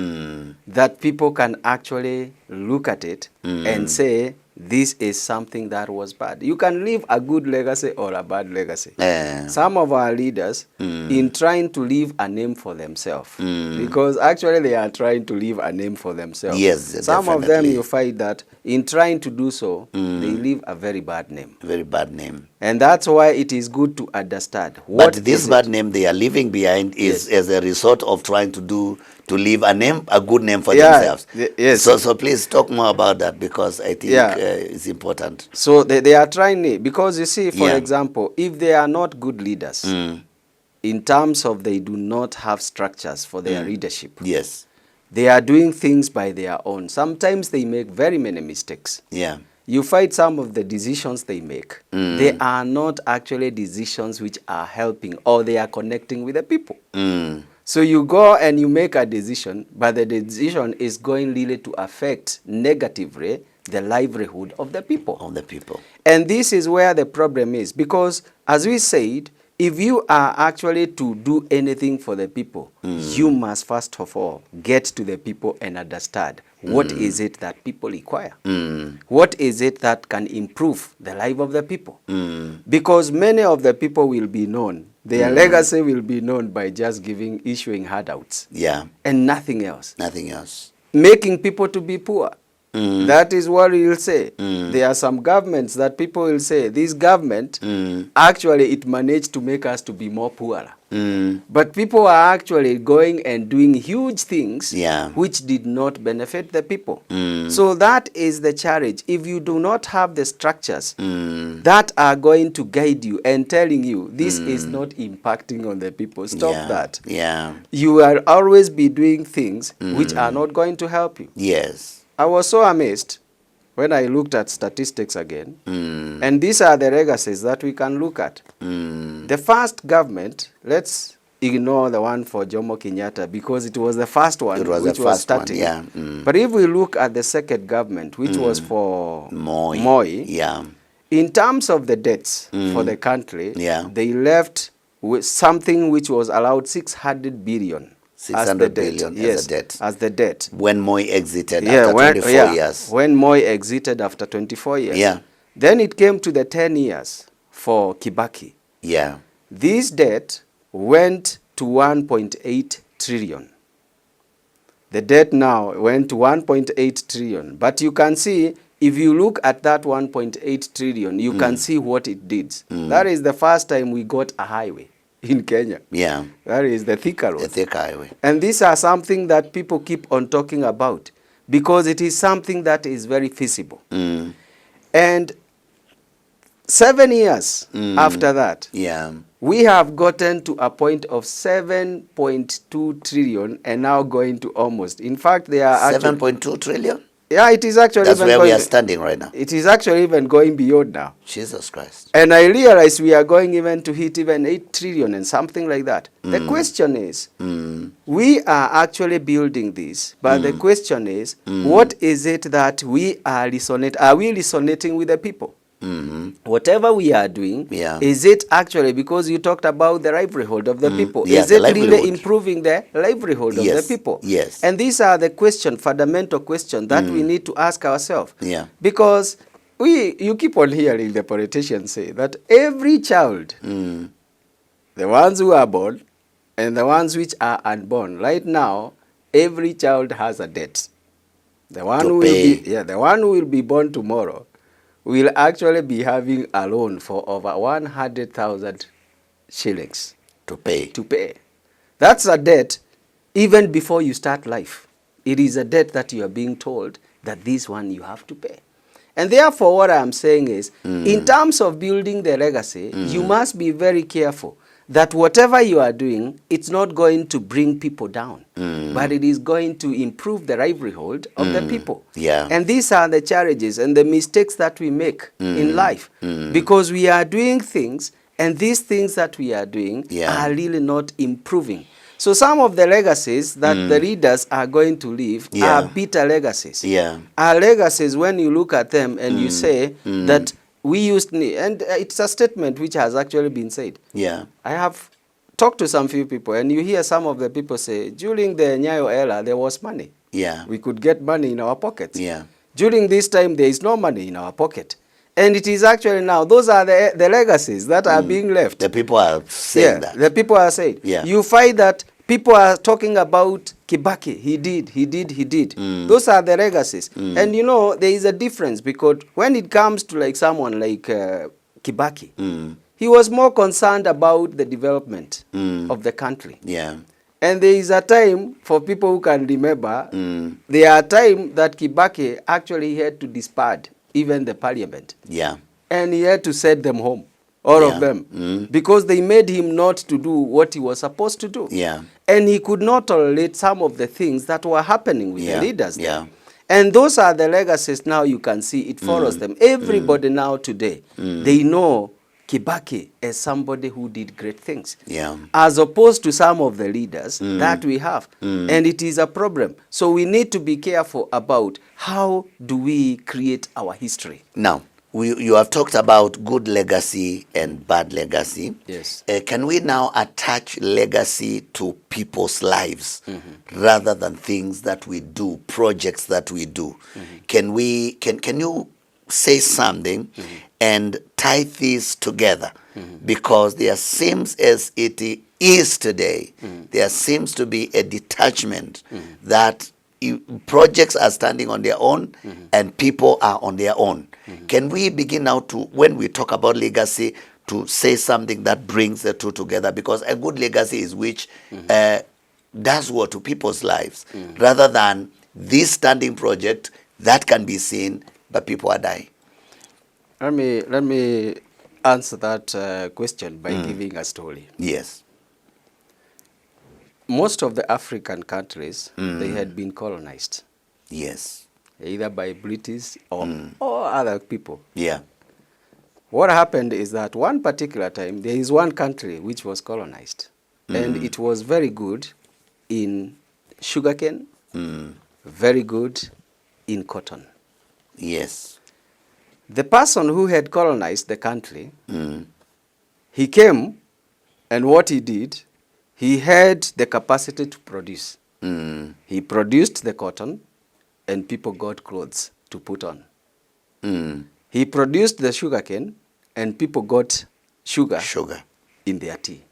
that people can actually look at it and say, this is something that was bad. You can leave a good legacy or a bad legacy. Some of our leaders, in trying to leave a name for themselves, because actually they are trying to leave a name for themselves. Some of them, you find that in trying to do so, they leave a very bad name. Very bad name. And that's why it is good to understand what But this bad name they are leaving behind is as a result of trying to leave a good name for themselves. So please talk more about that, because I think it's important. So they are trying, because you see, for example, if they are not good leaders, in terms of they do not have structures for their leadership, they are doing things by their own. Sometimes they make very many mistakes. You find some of the decisions they make, they are not actually decisions which are helping or they are connecting with the people. So you go and you make a decision, but the decision is going really to affect negatively the livelihood of the people. And this is where the problem is, because as we said, if you are actually to do anything for the people, you must first of all get to the people and understand what is it that people require. What is it that can improve the life of the people? Because many of the people will be known, their legacy will be known by just issuing handouts. And nothing else. Making people to be poor. That is what we will say. There are some governments that people will say, this government, actually it managed to make us to be more poorer. But people are actually going and doing huge things which did not benefit the people. So that is the challenge. If you do not have the structures that are going to guide you and telling you this is not impacting on the people, stop that. You will always be doing things which are not going to help you. I was so amazed when I looked at statistics again, and these are the legacies that we can look at. The first government, let's ignore the one for Jomo Kenyatta because it was the first one which was starting. But if we look at the second government, which was for Moi, in terms of the debts for the country, they left with something which was allowed 600 billion. 600 billion as a debt. As the debt. When Moi exited after 24 years. When Moi exited after 24 years. Then it came to the 10 years for Kibaki. This debt went to 1.8 trillion. The debt now went to 1.8 trillion. But you can see, if you look at that 1.8 trillion, you can see what it did. That is the first time we got a highway in Kenya. Yeah. That is the Thika Road. The Thika Highway. And these are something that people keep on talking about because it is something that is very feasible. And 7 years after that, Yeah. we have gotten to a point of 7.2 trillion and now going to almost. In fact, they are 7.2 trillion? Yeah, it is actually That's even where going, we are standing right now. It is actually even going beyond now. Jesus Christ. And I realize we are going even to hit even 8 trillion and something like that. The question is, we are actually building this, but the question is, what is it that we are resonating? Are we resonating with the people? Whatever we are doing, is it actually, because you talked about the livelihood of the people, Yeah, is it really improving the livelihood of the people? Yes. And these are the fundamental questions that we need to ask ourselves. Yeah. Because you keep on hearing the politicians say that every child, the ones who are born and the ones which are unborn, right now, every child has a debt. The one who will be born tomorrow will actually be having a loan for over 100,000 shillings to pay. That's a debt even before you start life. It is a debt that you are being told that this one you have to pay. And therefore, what I'm saying is, in terms of building the legacy, you must be very careful that whatever you are doing, it's not going to bring people down, but it is going to improve the livelihood of the people. Yeah. And these are the challenges and the mistakes that we make in life, because we are doing things, and these things that we are doing are really not improving. So some of the legacies that the leaders are going to leave are bitter legacies. Yeah. Are legacies when you look at them and you say that we used, and it's a statement which has actually been said. Yeah. I have talked to some few people, and you hear some of the people say, during the Nyayo era, there was money. Yeah. We could get money in our pockets. Yeah. During this time, there is no money in our pocket. And it is actually now, those are the legacies that are being left. The people are saying that. The people are saying. Yeah. You find that people are talking about Kibaki. He did. Those are the legacies. And you know, there is a difference, because when it comes to like someone like Kibaki, he was more concerned about the development of the country. Yeah. And there is a time, for people who can remember, there are times that Kibaki actually had to disband even the parliament. Yeah. And he had to send them home, all of them, because they made him not to do what he was supposed to do. Yeah. And he could not tolerate some of the things that were happening with the leaders there. Yeah. And those are the legacies now you can see, it follows them. Everybody now today, they know Kibaki as somebody who did great things. Yeah. As opposed to some of the leaders that we have. And it is a problem. So we need to be careful about how do we create our history. Now, you have talked about good legacy and bad legacy. Yes. Can we now attach legacy to people's lives rather than things that we do, projects that we do? Can you say something and tie these together? Because there seems, as it is today, there seems to be a detachment that projects are standing on their own and people are on their own. Can we begin now to, when we talk about legacy, to say something that brings the two together? Because a good legacy is which does what to people's lives, rather than this standing project that can be seen but people are dying. Let me answer that question by giving a story. Yes. Most of the African countries, they had been colonized. Yes. Either by British or other people. Yeah. What happened is that one particular time, there is one country which was colonized. And it was very good in sugarcane, very good in cotton. Yes. The person who had colonized the country, he came, and what he did, he had the capacity to produce. He produced the cotton, and people got clothes to put on. He produced the sugarcane, and people got sugar in their tea.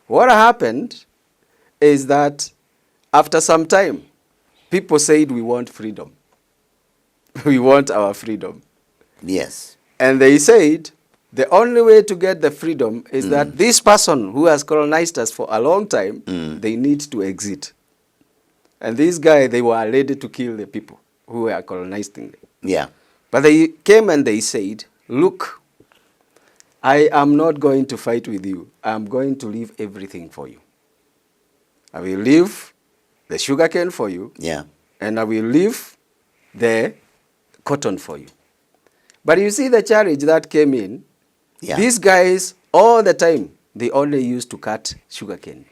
What happened is that after some time, people said, we want freedom. We want our freedom. Yes. And they said, The only way to get the freedom is that this person who has colonized us for a long time, they need to exit. And these guys, they were ready to kill the people who were colonizing them. Yeah. But they came and they said, look, I am not going to fight with you. I'm going to leave everything for you. I will leave the sugarcane for you. Yeah. And I will leave the cotton for you. But you see the challenge that came in, these guys, all the time, they only used to cut sugarcane.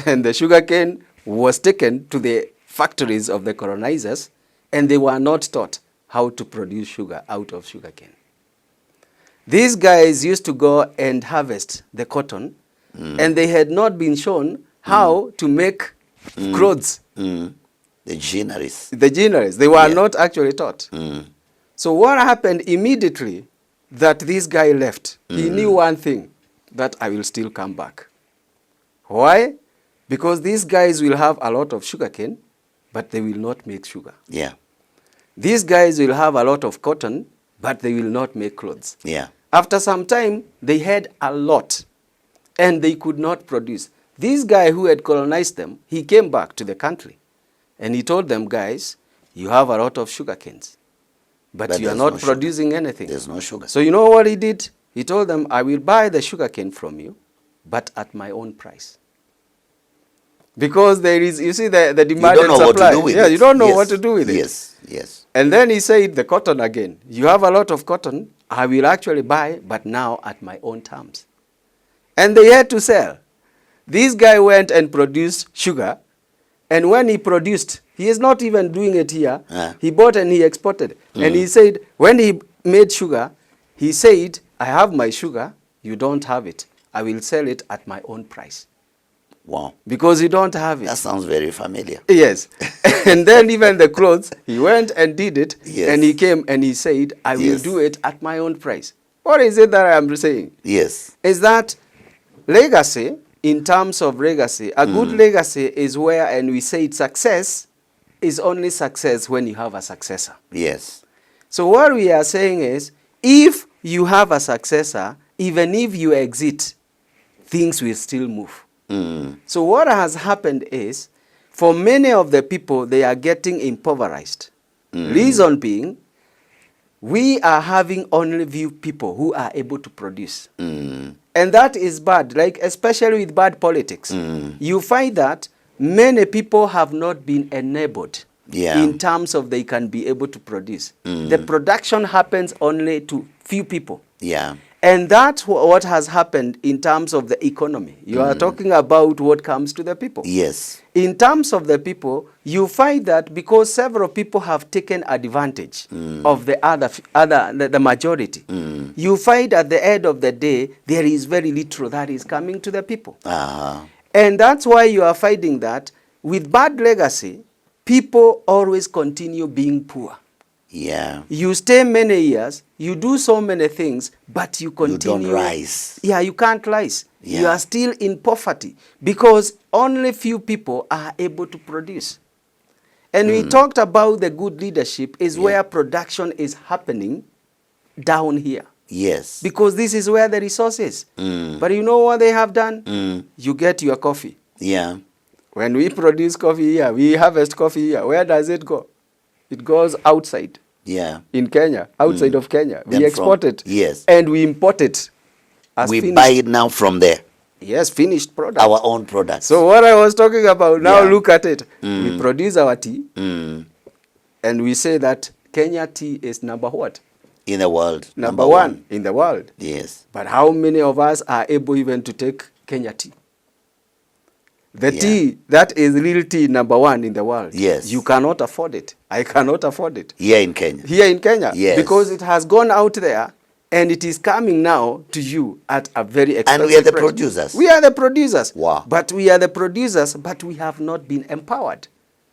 And the sugarcane was taken to the factories of the colonizers, and they were not taught how to produce sugar out of sugarcane. These guys used to go and harvest the cotton, and they had not been shown how to make clothes. The ginaries. The ginaries. They were not actually taught. So what happened immediately that this guy left, he knew one thing, that I will still come back. Why? Because these guys will have a lot of sugarcane, but they will not make sugar. Yeah. These guys will have a lot of cotton, but they will not make clothes. Yeah. After some time, they had a lot, and they could not produce. This guy who had colonized them, he came back to the country, and he told them, guys, you have a lot of sugarcanes, but you are not producing anything. There's no sugar. So you know what he did? He told them, I will buy the sugarcane from you, but at my own price. Because there is, you see, the demand and supply. You don't know what to do with it. Yes, yes. And then he said the cotton again. You have a lot of cotton. I will actually buy, but now at my own terms. And they had to sell. This guy went and produced sugar. And when he produced, he is not even doing it here. He bought and he exported. And he said, when he made sugar, he said, I have my sugar. You don't have it. I will sell it at my own price. Wow. Because you don't have it. That sounds very familiar. Yes. And then even the clothes, he went and did it. Yes. And he came and he said, I will do it at my own price. What is it that I am saying? Yes. Is that legacy, in terms of legacy, a good legacy is where, and we say success is only success when you have a successor. Yes. So what we are saying is, if you have a successor, even if you exit, things will still move. So what has happened is, for many of the people, they are getting impoverished. Reason being, we are having only few people who are able to produce. And that is bad, like especially with bad politics. You find that many people have not been enabled in terms of they can be able to produce. The production happens only to few people. Yeah. And that's what has happened in terms of the economy. You are talking about what comes to the people. Yes. In terms of the people, you find that because several people have taken advantage of the majority, you find at the end of the day, there is very little that is coming to the people. And that's why you are finding that with bad legacy, people always continue being poor. Yeah. You stay many years, you do so many things, but you continue. You don't rise. Yeah, you can't rise. Yeah. You are still in poverty because only few people are able to produce. And we talked about the good leadership is where production is happening down here. Yes. Because this is where the resource is. But you know what they have done? You get your coffee. Yeah. When we produce coffee here, we harvest coffee here, where does it go? It goes outside. Yeah. In Kenya, outside of Kenya. Then We export it. Yes. And we import it as We finished. buy it now from there. Yes, finished product. Our own products. So what I was talking about, now look at it. We produce our tea, and we say that Kenya tea is number what? In the world. Number one in the world. Yes. But how many of us are able even to take Kenya tea? The tea, that is real tea number one in the world. Yes. You cannot afford it. I cannot afford it. Here in Kenya. Here in Kenya. Yes. Because it has gone out there and it is coming now to you at a very expensive And we are the price. producers. We are the producers. Wow. But we are the producers, but we have not been empowered.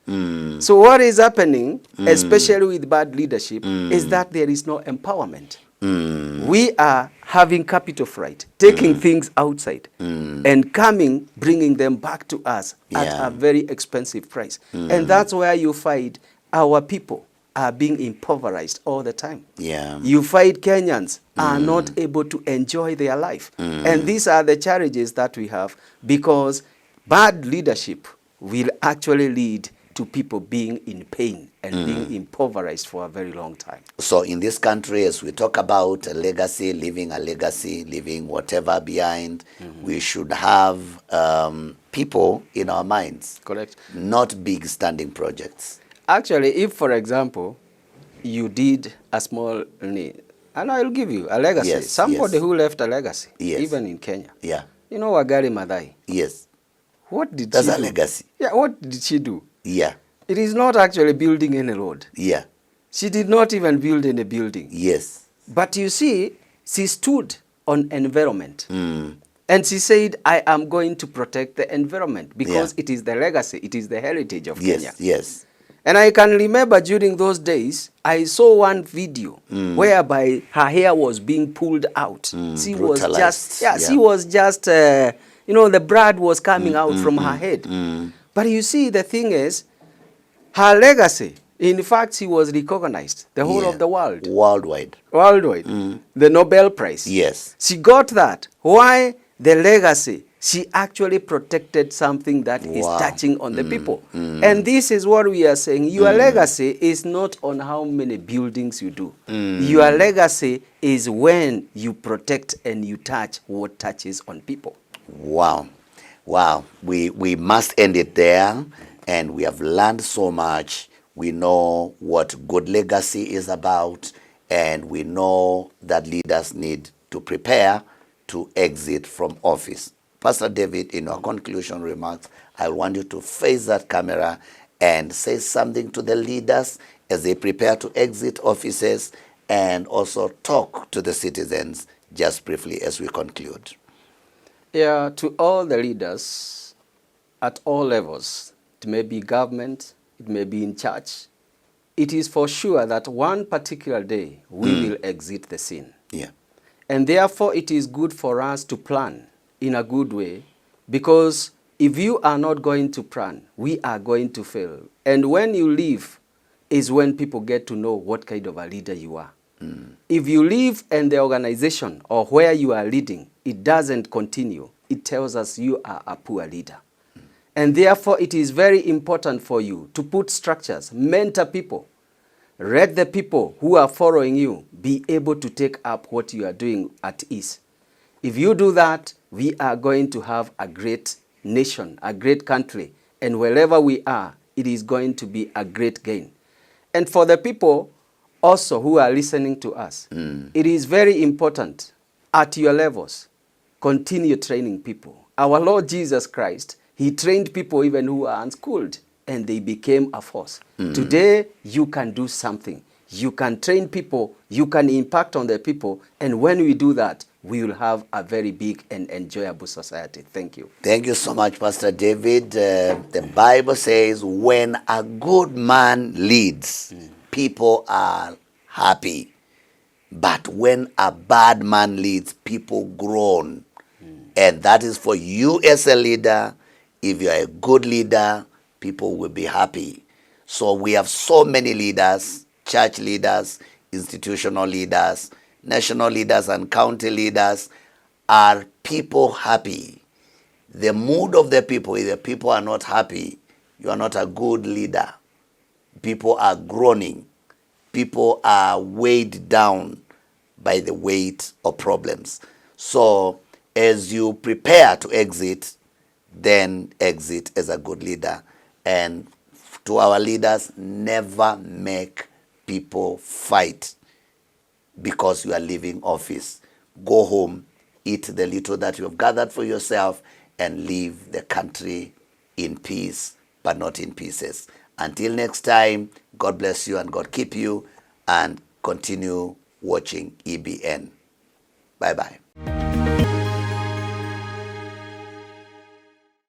So what is happening, especially with bad leadership, is that there is no empowerment. We are having capital flight, taking things outside and coming, bringing them back to us at a very expensive price. And that's where you find our people are being impoverished all the time. Yeah. You find Kenyans are not able to enjoy their life. And these are the challenges that we have, because bad leadership will actually lead to people being in pain and being impoverished for a very long time. So in this country, as we talk about a legacy, leaving whatever behind, we should have people in our minds. Correct. Not big standing projects. Actually, if, for example, you did a small need, and I'll give you a legacy. Yes, Somebody yes. who left a legacy, Yes. even in Kenya. Yeah. You know Wangari Maathai? Yes. What did That's she a do? legacy. Yeah, what did she do? Yeah. It is not actually building any road. Yeah. She did not even build any building. Yes. But you see, she stood on environment. And she said, I am going to protect the environment because it is the legacy, it is the heritage of Kenya. Yes. Yes. And I can remember during those days, I saw one video whereby her hair was being pulled out. She was just, she was just, you know, the blood was coming out from her head. But you see, the thing is, her legacy, in fact, she was recognized, the whole of the world. Worldwide. Worldwide. The Nobel Prize. Yes. She got that. Why? The legacy. She actually protected something that is touching on the people. And this is what we are saying. Your legacy is not on how many buildings you do. Your legacy is when you protect and you touch what touches on people. Wow. Wow. We must end it there. And we have learned so much. We know what good legacy is about. And we know that leaders need to prepare to exit from office. Pastor David, in your conclusion remarks, I want you to face that camera and say something to the leaders as they prepare to exit offices, and also talk to the citizens just briefly as we conclude. Yeah, to all the leaders at all levels, it may be government, it may be in church, it is for sure that one particular day we will exit the scene. Yeah. And therefore it is good for us to plan in a good way, because if you are not going to plan, we are going to fail. And when you leave is when people get to know what kind of a leader you are. If you leave and the organization or where you are leading, it doesn't continue, it tells us you are a poor leader. And therefore it is very important for you to put structures, mentor people, let the people who are following you be able to take up what you are doing at ease. If you do that, we are going to have a great nation, a great country, and wherever we are, it is going to be a great gain. And for the people also who are listening to us, it is very important at your levels, continue training people. Our Lord Jesus Christ, he trained people even who are unschooled, and they became a force. Today, you can do something. You can train people, you can impact on the people, and when we do that, we will have a very big and enjoyable society. Thank you. Thank you so much, Pastor David. The Bible says, when a good man leads, people are happy. But when a bad man leads, people groan. And that is for you as a leader. If you are a good leader, people will be happy. So we have so many leaders, church leaders, institutional leaders, national leaders, and county leaders. Are people happy? The mood of the people, if the people are not happy, you are not a good leader. People are groaning. People are weighed down by the weight of problems. So as you prepare to exit, then exit as a good leader. And to our leaders, never make people fight because you are leaving office. Go home, eat the little that you have gathered for yourself, and leave the country in peace, but not in pieces. Until next time, God bless you and God keep you, and continue watching EBN. Bye-bye.